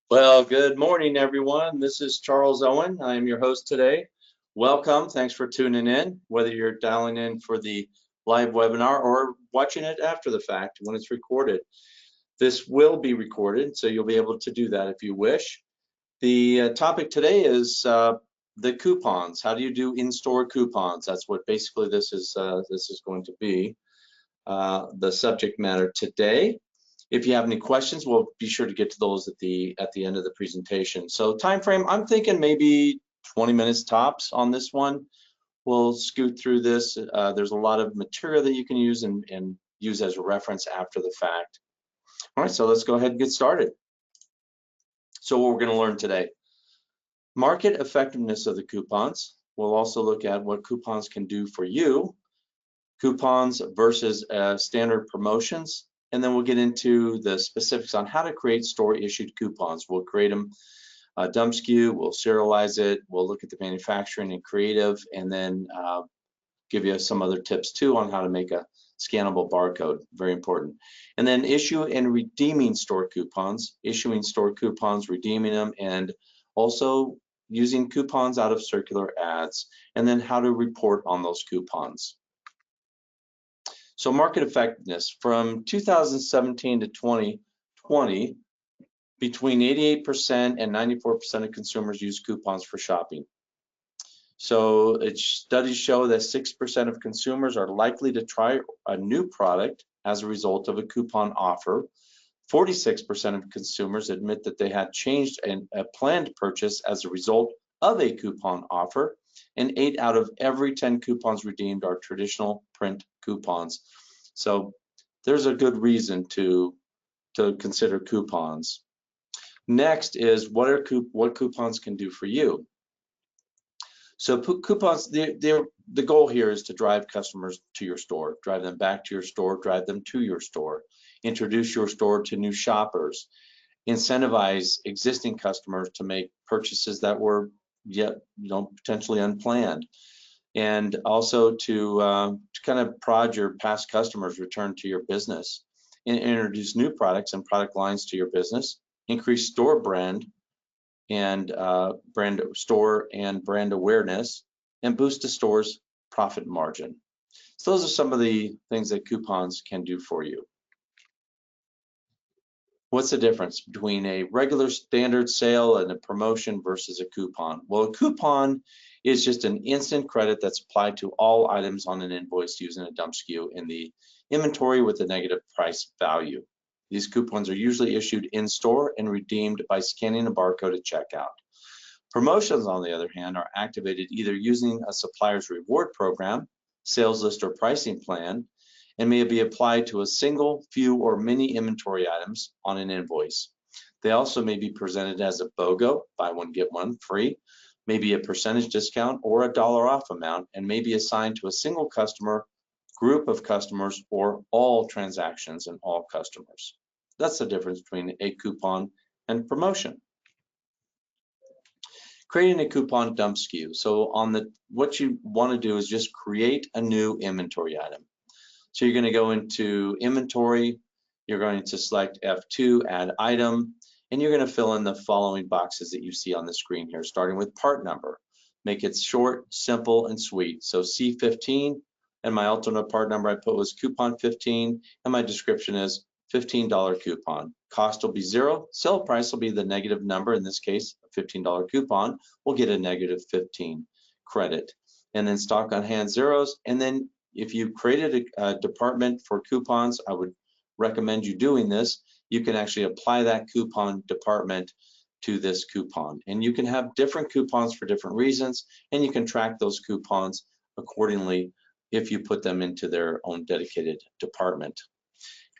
Well, good morning, everyone. This is Charles Owen. I am your host today. Welcome. Thanks for tuning in, whether you're dialing in for the live webinar or watching it after the fact when it's recorded. This will be recorded, so you'll be able to do that if you wish. The topic today is the coupons. How do you do in-store coupons? That's what basically this is going to be the subject matter today. If you have any questions, we'll be sure to get to those at the end of the presentation. So time frame, I'm thinking maybe 20 minutes tops on this one. We'll scoot through this. There's a lot of material that you can use and use as a reference after the fact. All right, so let's go ahead and get started. So what we're going to learn today: market effectiveness of the coupons. We'll also look at what coupons can do for you, coupons versus standard promotions. And then we'll get into the specifics on how to create store-issued coupons. We'll create them dump SKU, we'll serialize it, we'll look at the manufacturing and creative, and then give you some other tips too on how to make a scannable barcode, very important. And then issue and redeeming store coupons, issuing store coupons, redeeming them, and also using coupons out of circular ads, and then how to report on those coupons. So market effectiveness, from 2017 to 2020, between 88% and 94% of consumers use coupons for shopping. So studies show that 6% of consumers are likely to try a new product as a result of a coupon offer. 46% of consumers admit that they had changed a planned purchase as a result of a coupon offer. And 8 out of every 10 coupons redeemed are traditional print coupons. So there's a good reason to consider coupons. Next is what coupons can do for you. So coupons, the goal here is to drive customers to your store, drive them back to your store, drive them to your store, introduce your store to new shoppers, incentivize existing customers to make purchases that were potentially unplanned, and also to kind of prod your past customers return to your business, and introduce new products and product lines to your business, increase store brand and brand awareness, and boost the store's profit margin. So those are some of the things that coupons can do for you. What's the difference between a regular standard sale and a promotion versus a coupon? Well, a coupon is just an instant credit that's applied to all items on an invoice using a dump SKU in the inventory with a negative price value. These coupons are usually issued in store and redeemed by scanning a barcode at checkout. Promotions, on the other hand, are activated either using a supplier's reward program, sales list, or pricing plan, and may be applied to a single, few, or many inventory items on an invoice. They also may be presented as a BOGO, buy one, get one free, maybe a percentage discount or a dollar off amount, and may be assigned to a single customer, group of customers, or all transactions and all customers. That's the difference between a coupon and promotion. Creating a coupon dump SKU. So what you want to do is just create a new inventory item. So you're going to go into inventory, you're going to select F2, add item, and you're going to fill in the following boxes that you see on the screen here, starting with part number. Make it short, simple, and sweet. So C15, and my alternate part number I put was coupon 15, and my description is $15 coupon. Cost will be 0. Sale price will be the negative number. In this case, a $15 coupon will get a negative 15 credit. And then stock on hand zeros. And then if you created a department for coupons, I would recommend you doing this. You can actually apply that coupon department to this coupon. And you can have different coupons for different reasons, and you can track those coupons accordingly if you put them into their own dedicated department.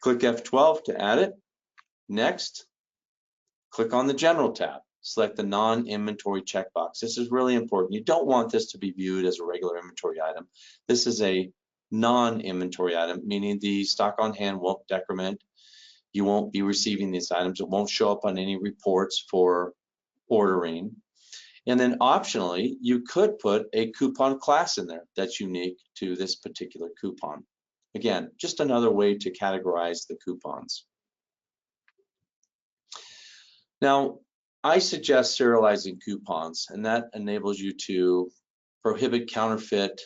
Click F12 to add it. Next, click on the General tab. Select the non-inventory checkbox. This is really important. You don't want this to be viewed as a regular inventory item. This is a non-inventory item, meaning the stock on hand won't decrement. You won't be receiving these items. It won't show up on any reports for ordering. And then optionally, you could put a coupon class in there that's unique to this particular coupon. Again, just another way to categorize the coupons. Now, I suggest serializing coupons, and that enables you to prohibit counterfeit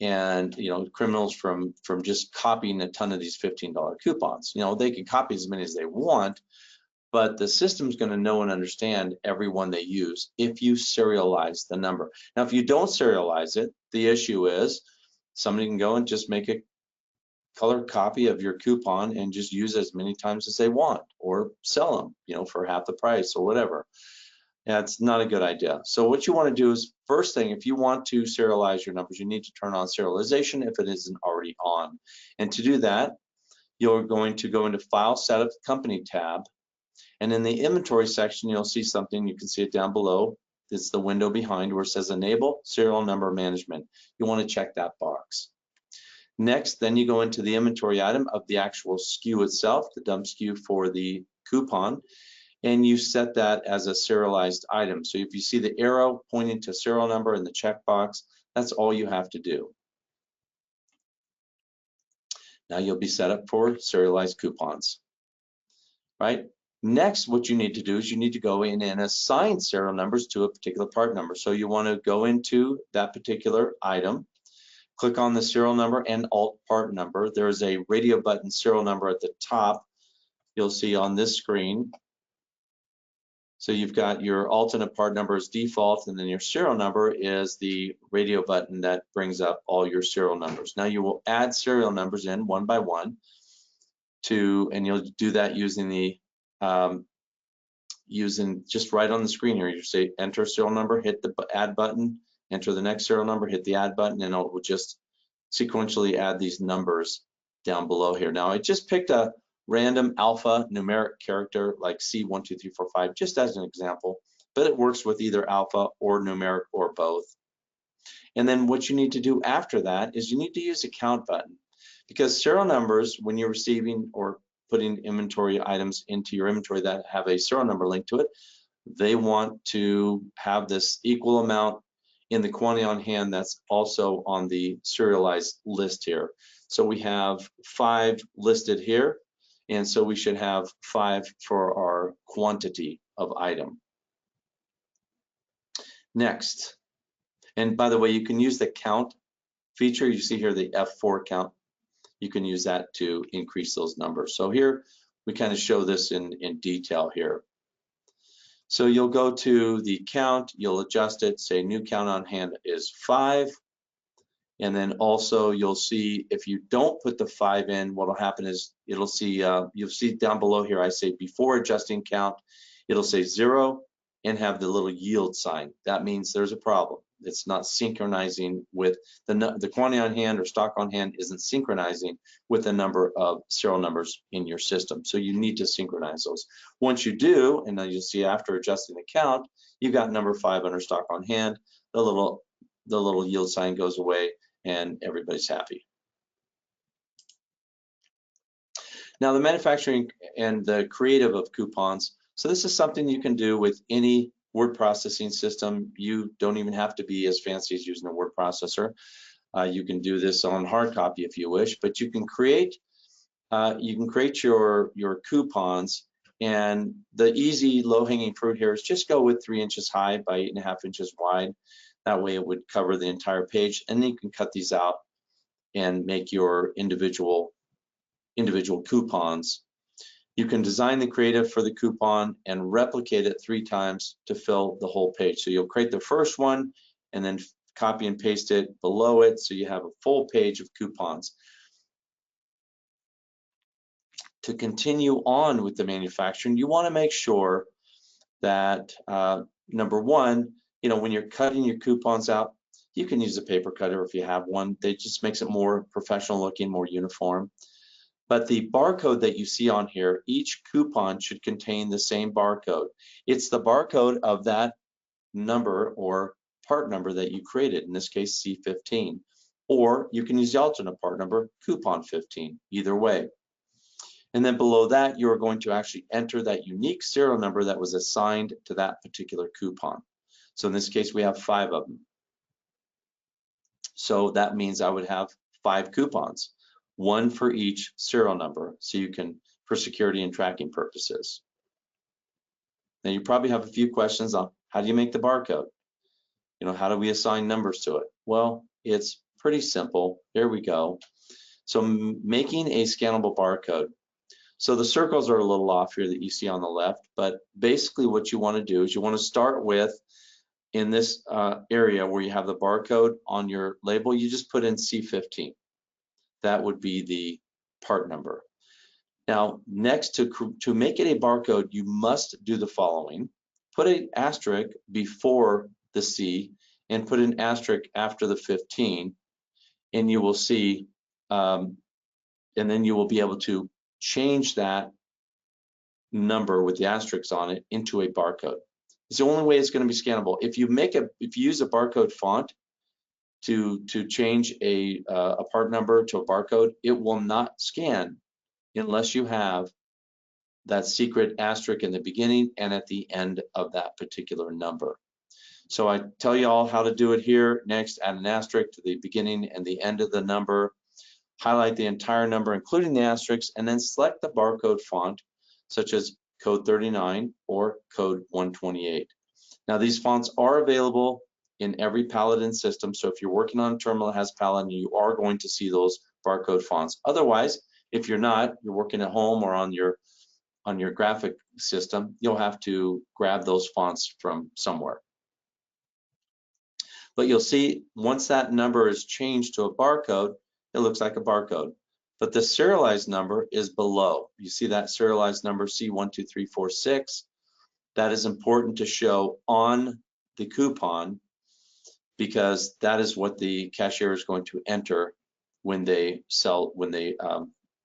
and criminals from just copying a ton of these $15 coupons. They can copy as many as they want, but the system's going to know and understand every one they use if you serialize the number. Now, if you don't serialize it, the issue is somebody can go and just make a colored copy of your coupon and just use it as many times as they want, or sell them, for half the price or whatever. That's not a good idea. So what you want to do is, first thing, if you want to serialize your numbers, you need to turn on serialization if it isn't already on. And to do that, you're going to go into File, Setup, Company tab, and in the inventory section, you'll see something. You can see it down below. It's the window behind where it says Enable Serial Number Management. You want to check that box. Next, then you go into the inventory item of the actual SKU itself, the dump SKU for the coupon, and you set that as a serialized item. So if you see the arrow pointing to serial number in the checkbox, that's all you have to do. Now you'll be set up for serialized coupons, right? Next, what you need to do is you need to go in and assign serial numbers to a particular part number. So you want to go into that particular item, click on the serial number and alt part number. There's a radio button serial number at the top. You'll see on this screen. So you've got your alternate part number as default, and then your serial number is the radio button that brings up all your serial numbers. Now you will add serial numbers in one by one and you'll do that using the just right on the screen here. You say enter serial number, hit the add button, enter the next serial number, hit the add button, and it will just sequentially add these numbers down below here. Now I just picked a random alpha numeric character like C12345 just as an example, but it works with either alpha or numeric or both. And then what you need to do after that is you need to use a count button, because serial numbers, when you're receiving or putting inventory items into your inventory that have a serial number linked to it, they want to have this equal amount in the quantity on hand that's also on the serialized list here. So we have 5 listed here, and so we should have 5 for our quantity of item. Next, and by the way, you can use the count feature. You see here the F4 count. You can use that to increase those numbers. So here we kind of show this in detail here. So you'll go to the count, you'll adjust it, say new count on hand is 5. And then also you'll see if you don't put the 5 in, what'll happen is you'll see down below here, I say before adjusting count, it'll say 0 and have the little yield sign. That means there's a problem. It's not synchronizing with the quantity on hand or stock on hand isn't synchronizing with the number of serial numbers in your system. So you need to synchronize those. Once you do, and then you'll see after adjusting the count, you got number 5 under stock on hand. The little yield sign goes away and everybody's happy. Now the manufacturing and the creative of coupons. So this is something you can do with any word processing system. You don't even have to be as fancy as using a word processor. You can do this on hard copy if you wish, but you can create your coupons, and the easy low-hanging fruit here is just go with 3 inches high by 8.5 inches wide. That way it would cover the entire page, and then you can cut these out and make your individual coupons. You can design the creative for the coupon and replicate it 3 times to fill the whole page. So you'll create the first one and then copy and paste it below it so you have a full page of coupons. To continue on with the manufacturing, you want to make sure that number one, when you're cutting your coupons out, you can use a paper cutter if you have one. That just makes it more professional looking, more uniform. But the barcode that you see on here, each coupon should contain the same barcode. It's the barcode of that number or part number that you created, in this case C15. Or you can use the alternate part number, coupon 15, either way. And then below that, you're going to actually enter that unique serial number that was assigned to that particular coupon. So in this case, we have 5 of them. So that means I would have 5 coupons, 1 for each serial number, so you can, for security and tracking purposes. Now you probably have a few questions on how do you make the barcode? You know, how do we assign numbers to it? Well, it's pretty simple. Here we go. So making a scannable barcode. So the circles are a little off here that you see on the left, but basically what you want to do is you want to start with, in this area where you have the barcode on your label, you just put in C15. That would be the part number. Now, next, to make it a barcode, you must do the following. Put an asterisk before the C and put an asterisk after the 15, and you will see, and then you will be able to change that number with the asterisks on it into a barcode. It's the only way it's going to be scannable. If you use a barcode font to change a part number to a barcode, it will not scan unless you have that secret asterisk in the beginning and at the end of that particular number. So I tell you all how to do it here. Next, add an asterisk to the beginning and the end of the number. Highlight the entire number, including the asterisks, and then select the barcode font, such as code 39 or code 128. Now, these fonts are available in every Paladin system, so if you're working on a terminal that has Paladin, you are going to see those barcode fonts. Otherwise, if you're not, you're working at home or on your graphic system, you'll have to grab those fonts from somewhere. But you'll see once that number is changed to a barcode, it looks like a barcode. But the serialized number is below. You see that serialized number C12346. That is important to show on the coupon because that is what the cashier is going to enter when they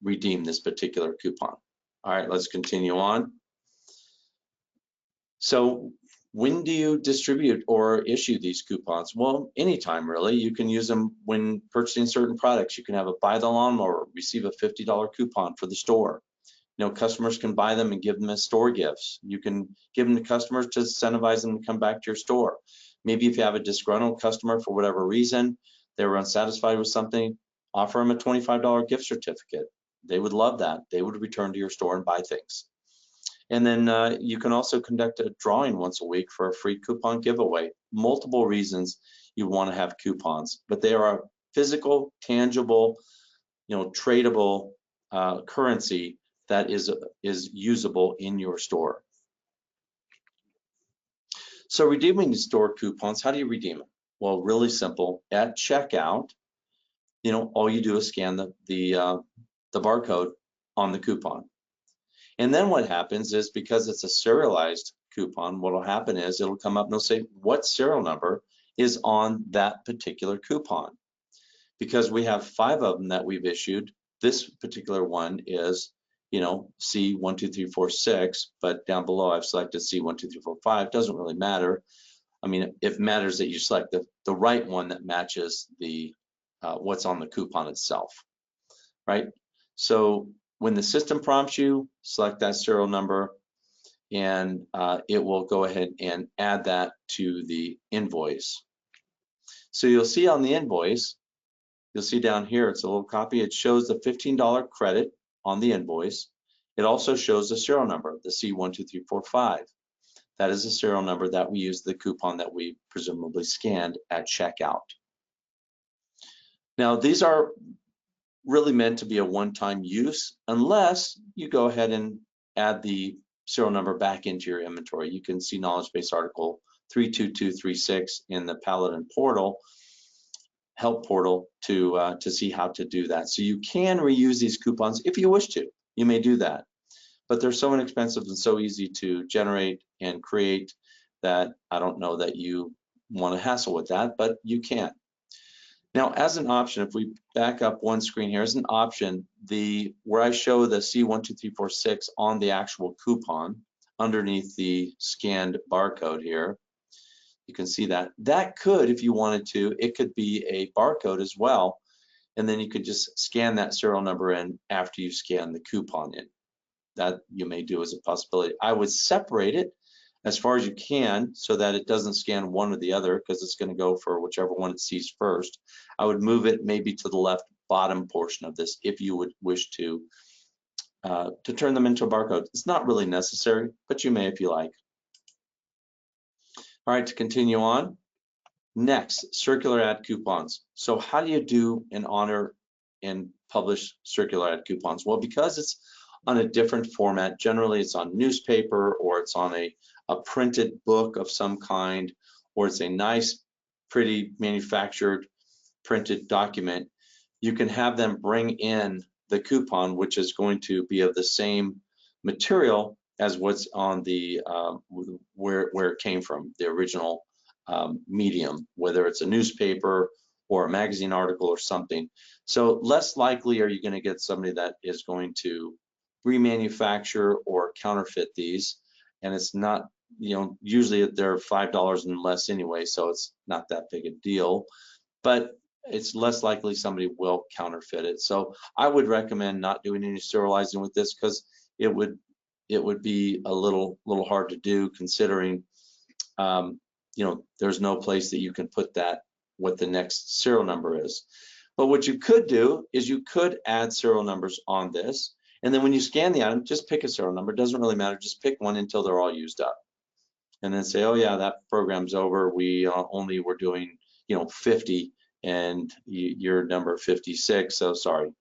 redeem this particular coupon. All right, let's continue on. So when do you distribute or issue these coupons? Well, anytime really. You can use them when purchasing certain products. You can have a buy the lawnmower, receive a $50 coupon for the store. You know, customers can buy them and give them as store gifts. You can give them to customers to incentivize them to come back to your store. Maybe if you have a disgruntled customer for whatever reason, they were unsatisfied with something, offer them a $25 gift certificate. They would love that. They would return to your store and buy things. And then you can also conduct a drawing once a week for a free coupon giveaway. Multiple reasons you want to have coupons, but they are a physical, tangible, you know, tradable currency that is usable in your store. So redeeming the store coupons, how do you redeem it? Well, really simple. At checkout, you know, all you do is scan the barcode on the coupon. And then what happens is, because it's a serialized coupon, what will happen is it'll come up and it'll say what serial number is on that particular coupon. Because we have 5 of them that we've issued, this particular one is, you know, C12346, but down below I've selected C12345. Doesn't really matter. I mean, it matters that you select the right one that matches the what's on the coupon itself, right? So when the system prompts you, select that serial number, and it will go ahead and add that to the invoice. So you'll see on the invoice, you'll see down here, it's a little copy. It shows the $15 credit on the invoice. It also shows the serial number, the C12345. That is the serial number that we use the coupon that we presumably scanned at checkout. Now, these are really meant to be a one-time use unless you go ahead and add the serial number back into your inventory. You can see knowledge base article 32236 in the Paladin portal, help portal, to see how to do that. So you can reuse these coupons if you wish to. You may do that, but they're so inexpensive and so easy to generate and create that I don't know that you want to hassle with that, but you can. Now, as an option, if we back up one screen here, as an option, where I show the C12346 on the actual coupon underneath the scanned barcode here, you can see that. That could, if you wanted to, it could be a barcode as well, and then you could just scan that serial number in after you scan the coupon in. That you may do as a possibility. I would separate it as far as you can so that it doesn't scan one or the other, because it's going to go for whichever one it sees first. I would move it maybe to the left bottom portion of this if you would wish to turn them into a barcode. It's not really necessary, but you may if you like. All right, to continue on. Next, circular ad coupons. So how do you do and honor and publish circular ad coupons? Well, because it's on a different format, generally it's on newspaper or it's on a printed book of some kind, or it's a nice, pretty manufactured printed document, you can have them bring in the coupon, which is going to be of the same material as what's on the where it came from, the original medium, whether it's a newspaper or a magazine article or something. So less likely are you going to get somebody that is going to remanufacture or counterfeit these, and it's not, you know, usually they're $5 and less anyway, so it's not that big a deal, but it's less likely somebody will counterfeit it. So I would recommend not doing any serializing with this, because it would be a little hard to do, considering you know, there's no place that you can put that what the next serial number is. But what you could do is you could add serial numbers on this, and then when you scan the item, just pick a serial number. It doesn't really matter, just pick one until they're all used up, and then say, oh yeah, that program's over, we only were doing, you know, 50 and you're number 56, so sorry.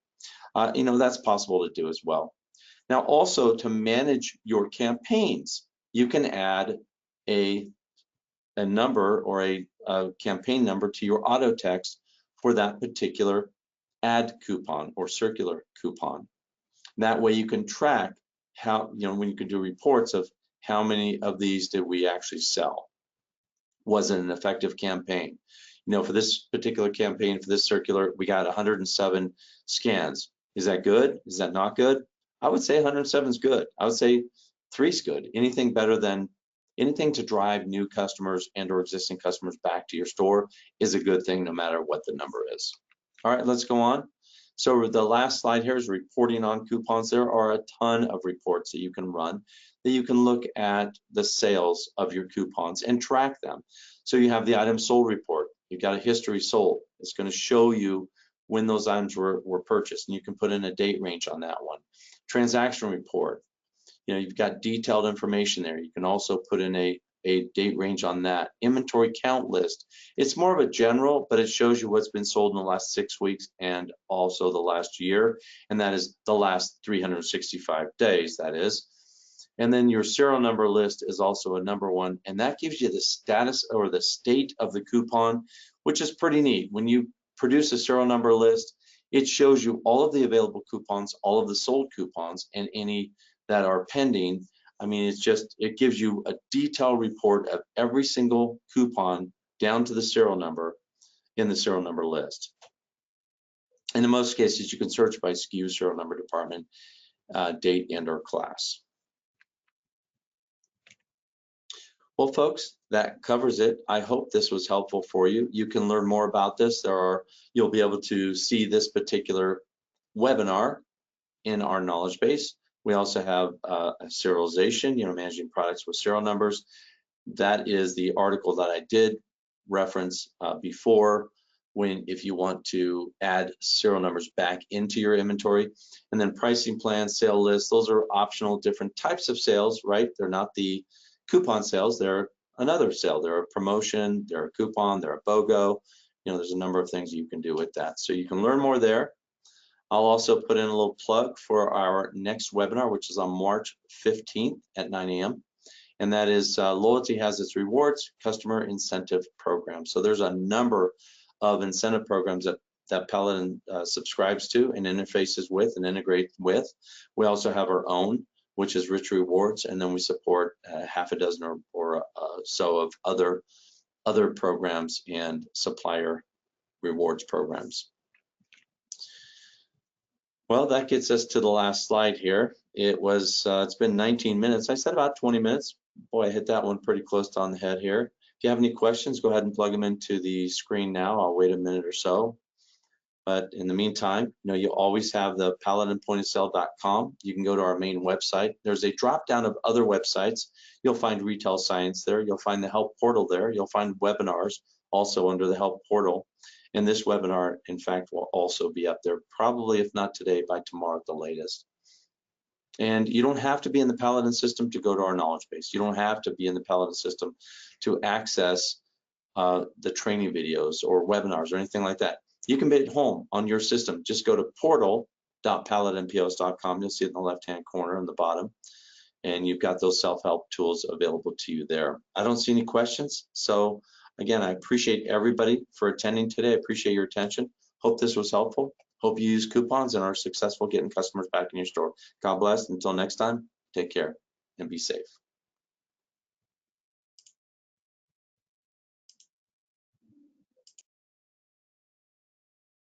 You know, that's possible to do as well. Now, also to manage your campaigns, you can add a number or a campaign number to your auto text for that particular ad coupon or circular coupon. That way you can track how, you know, when you can do reports of how many of these did we actually sell. Was it an effective campaign? You know, for this particular campaign, for this circular, we got 107 scans. Is that good? Is that not good? I would say 107 is good. I would say 3 is good. Anything better than, anything to drive new customers and or existing customers back to your store is a good thing, no matter what the number is. All right, let's go on. So the last slide here is reporting on coupons. There are a ton of reports that you can run, that you can look at the sales of your coupons and track them. So you have the item sold report. You've got a history sold. It's going to show you when those items were purchased, and you can put in a date range on that one. Transaction report. You know, you've got detailed information there. You can also put in a date range on that. Inventory count list. It's more of a general, but it shows you what's been sold in the last 6 weeks and also the last year, and that is the last 365 days, that is. And then your serial number list is also a number one, and that gives you the status or the state of the coupon, which is pretty neat. When you produce a serial number list, it shows you all of the available coupons, all of the sold coupons, and any that are pending. I mean, it's just, it gives you a detailed report of every single coupon down to the serial number in the serial number list. And in most cases, you can search by SKU, serial number, department, date, and or class. Well, folks, that covers it. I hope this was helpful for you. You can learn more about this. You'll be able to see this particular webinar in our knowledge base. We also have a serialization, you know, managing products with serial numbers. That is the article that I did reference before, if you want to add serial numbers back into your inventory. And then pricing plans, sale lists, those are optional different types of sales, right? They're not the coupon sales, they're another sale. They're a promotion, they're a coupon, they're a BOGO. You know, there's a number of things you can do with that. So you can learn more there. I'll also put in a little plug for our next webinar, which is on March 15th at 9 a.m. And that is Loyalty Has Its Rewards Customer Incentive Program. So there's a number of incentive programs that Paladin subscribes to and interfaces with and integrates with. We also have our own, which is Rich Rewards, and then we support half a dozen or so of other programs and supplier rewards programs. Well, that gets us to the last slide here. It's been 19 minutes. I said about 20 minutes. Boy, I hit that one pretty close on the head here. If you have any questions, go ahead and plug them into the screen now. I'll wait a minute or so. But in the meantime, you know, you always have the paladinpointofsale.com. You can go to our main website. There's a drop down of other websites. You'll find retail science there. You'll find the help portal there. You'll find webinars also under the help portal. And this webinar, in fact, will also be up there, probably if not today, by tomorrow at the latest. And you don't have to be in the Paladin system to go to our knowledge base. You don't have to be in the Paladin system to access the training videos or webinars or anything like that. You can be at home on your system. Just go to portal.paladinpos.com. You'll see it in the left-hand corner on the bottom, and you've got those self-help tools available to you there. I don't see any questions. So again, I appreciate everybody for attending today. I appreciate your attention. Hope this was helpful. Hope you use coupons and are successful getting customers back in your store. God bless. Until next time, take care and be safe.